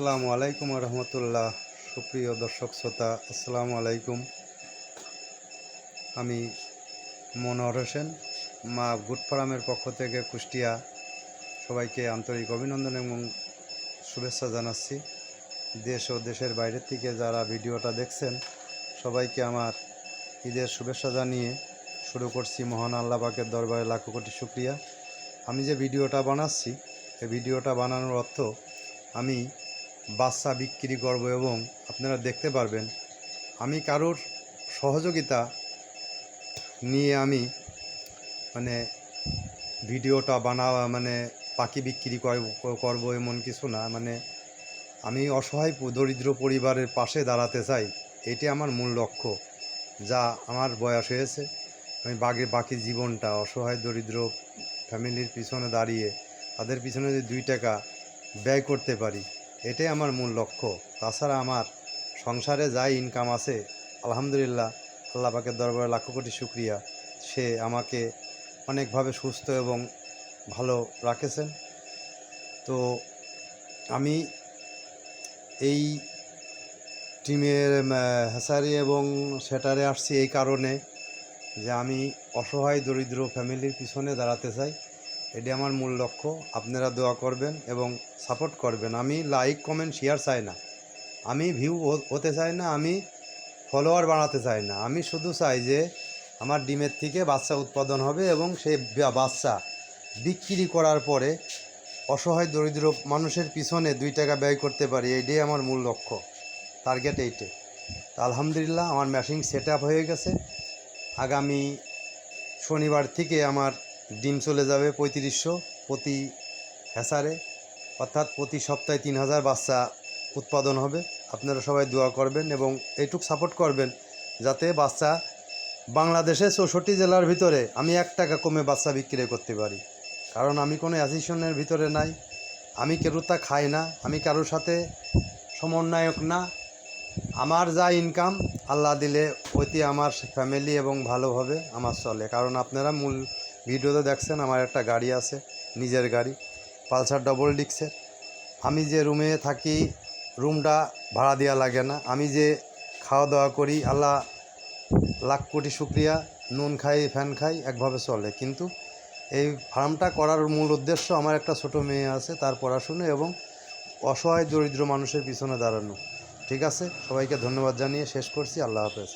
আসসালামু আলাইকুম রহমতুল্লাহ। সুপ্রিয় দর্শক শ্রোতা, আসসালামু আলাইকুম। আমি মনোহর হোসেন, মা গুড ফার্মের পক্ষ থেকে কুষ্টিয়া সবাইকে আন্তরিক অভিনন্দন এবং শুভেচ্ছা জানাচ্ছি। দেশ ও দেশের বাইরের থেকে যারা ভিডিওটা দেখছেন সবাইকে আমার ঈদের শুভেচ্ছা জানিয়ে শুরু করছি। মহান আল্লাহ পাকের দরবারে লাখো কোটি শুকরিয়া। আমি যে ভিডিওটা বানাচ্ছি, এই ভিডিওটা বানানোর অর্থ আমি বাচ্চা বিক্রি করব এবং আপনারা দেখতে পারবেন আমি কারোর সহযোগিতা নিয়ে আমি ভিডিওটা পাখি বিক্রি করব এমন কিছু না। আমি অসহায় দরিদ্র পরিবারের পাশে দাঁড়াতে চাই, এটি আমার মূল লক্ষ্য। যা আমার বয়স হয়েছে, আমি বাকি জীবনটা অসহায় দরিদ্র ফ্যামিলির পিছনে দাঁড়িয়ে তাদের পিছনে যদি 2 টাকা ব্যয় করতে পারি, এটাই আমার মূল লক্ষ্য। তাছাড়া আমার সংসারে যা ইনকাম আছে আলহামদুলিল্লাহ, আল্লাহ পাকের দরবারে লাখো কোটি শুকরিয়া। সে আমাকে অনেকভাবে সুস্থ এবং ভালো রাখেছেন। তো আমি এই টিমের হ্যাচারি এবং সেটারে আসছি এই কারণে যে আমি অসহায় দরিদ্র ফ্যামিলির পিছনে দাঁড়াতে চাই, এটি আমার মূল লক্ষ্য। আপনারা দোয়া করবেন এবং সাপোর্ট করবেন। আমি লাইক কমেন্ট শেয়ার চাই না, আমি ভিউ হতে চাই না, আমি ফলোয়ার বাড়াতে চাই না। আমি শুধু চাই যে আমার ডিমের থেকে বাচ্চা উৎপাদন হবে এবং সেই বাচ্চা বিক্রি করার পরে অসহায় দরিদ্র মানুষের পিছনে 2 টাকা ব্যয় করতে পারি, এইটাই আমার মূল লক্ষ্য, টার্গেট এইটে। আলহামদুলিল্লাহ আমার মেশিন সেট আপ হয়ে গেছে। আগামী শনিবার থেকে আমার ডিম চলে যাবে 3500 প্রতি হ্যাচারে, অর্থাৎ প্রতি সপ্তাহে 3000 বাচ্চা উৎপাদন হবে। আপনারা সবাই দোয়া করবেন এবং এইটুক সাপোর্ট করবেন যাতে বাচ্চা বাংলাদেশে 64 জেলার ভিতরে আমি 1 টাকা কমে বাচ্চা বিক্রি করতে পারি। কারণ আমি কোনো অ্যাসোসিয়েশনের ভিতরে নাই, আমি কেরুতা খাই না, আমি কারোর সাথে সমন্বয়ক না। আমার যা ইনকাম আল্লাহ দিলে ওইতে আমার ফ্যামিলি এবং ভালোভাবে আমার চলে। কারণ আপনারা মূল ভিডিওতে দেখছেন আমার একটা গাড়ি আছে, নিজের গাড়ি, পালসার ডবল ডিক্সের। আমি যে রুমে থাকি রুমটা ভাড়া দেওয়া লাগে না, আমি যে খাওয়া দাওয়া করি আল্লাহ লাখ কোটি শুকরিয়া, নুন খাই ফ্যান খাই একভাবে চলে। কিন্তু এই ফার্মটা করার মূল উদ্দেশ্য আমার একটা ছোট মেয়ে আছে, তার পড়াশুনো এবং অসহায় দরিদ্র মানুষের পিছনে দাঁড়ানো। ঠিক আছে, সবাইকে ধন্যবাদ জানিয়ে শেষ করছি। আল্লাহ হাফেজ।